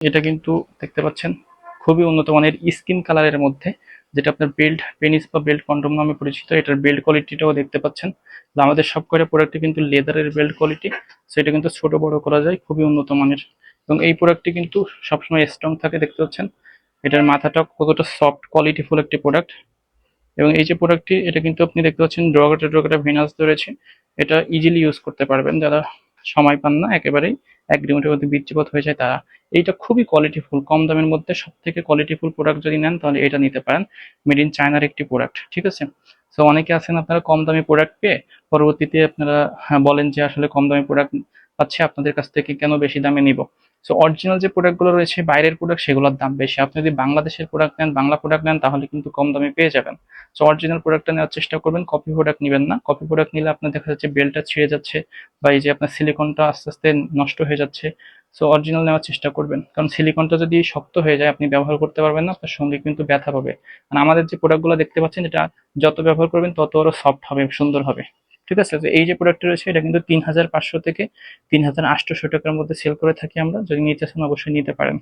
এটা কিন্তু দেখতে পাচ্ছেন খুবই উন্নত মানের স্কিন কালারের মধ্যে, যেটা আপনার বেল্ট পেনিস বা বেল্ট কন্ডোম নামে পরিচিত। এটার বেল্ট কোয়ালিটিটাও দেখতে পাচ্ছেন। তো আমাদের সব কয়টা প্রোডাক্টে কিন্তু লেদারের বেল্ট কোয়ালিটি, সেটা কিন্তু ছোট বড় করা যায়, খুবই উন্নত মানের। এবং এই প্রোডাক্টটি কিন্তু সবসময় স্ট্রং থাকে, দেখতে পাচ্ছেন। এটার মাথাটা কতটা সফট কোয়ালিটিফুল একটি প্রোডাক্ট। এবং এই যে প্রোডাক্টটি, এটা কিন্তু আপনি দেখতে পাচ্ছেন ড্রগাটা ড্রগাটা ভেনাস ধরেছে। এটা ইজিলি ইউজ করতে পারবেন যারা সময় পান না, একেবারেই 1 মিনিটের মধ্যে বীর্যপাত হয়ে যায় তারা। এইটা খুবই কোয়ালিটিফুল, কম দামের মধ্যে সব থেকে কোয়ালিটিফুল প্রোডাক্ট যদি নেন তাহলে এটা নিতে পারেন। মেড ইন চায়নার একটি প্রোডাক্ট, ঠিক আছে। সো অনেকে আছেন আপনারা কম দামি প্রোডাক্ট পেয়ে পরবর্তীতে আপনারা বলেন যে আসলে কম দামি প্রোডাক্ট পাচ্ছে, আপনাদের কাছ থেকে কেন বেশি দামে নিব। সো অরিজিনাল যে প্রোডাক্টগুলো রয়েছে বাইরের প্রোডাক্ট, সেগুলোর দাম বেশি। আপনি যদি বাংলাদেশের প্রোডাক্ট নেন, বাংলা প্রোডাক্ট নেন, তাহলে কিন্তু কম দামে পেয়ে যাবেন। সো অরিজিনাল প্রোডাক্টটা নেওয়ার চেষ্টা করবেন, কপি প্রোডাক্ট নেবেন না। কপি প্রোডাক্ট নিলে আপনার দেখা যাচ্ছে বেলটা ছিঁড়ে যাচ্ছে, বা এই যে আপনার সিলিকনটা আস্তে আস্তে নষ্ট হয়ে যাচ্ছে। সো অরিজিনাল নেওয়ার চেষ্টা করবেন, কারণ সিলিকনটা যদি শক্ত হয়ে যায় আপনি ব্যবহার করতে পারবেন না, আপনার সঙ্গে কিন্তু ব্যথা পাবে। আর আমাদের যে প্রোডাক্টগুলো দেখতে পাচ্ছেন, এটা যত ব্যবহার করবেন তত আরো সফট হবে, সুন্দর হবে। ঠিক আছে। তো এই যে প্রোডাক্টটা রয়েছে এটা কিন্তু 3500 থেকে 3800 টাকার মধ্যে সেল করে থাকি আমরা। যদি নিতে চান অবশ্যই নিতে পারেন।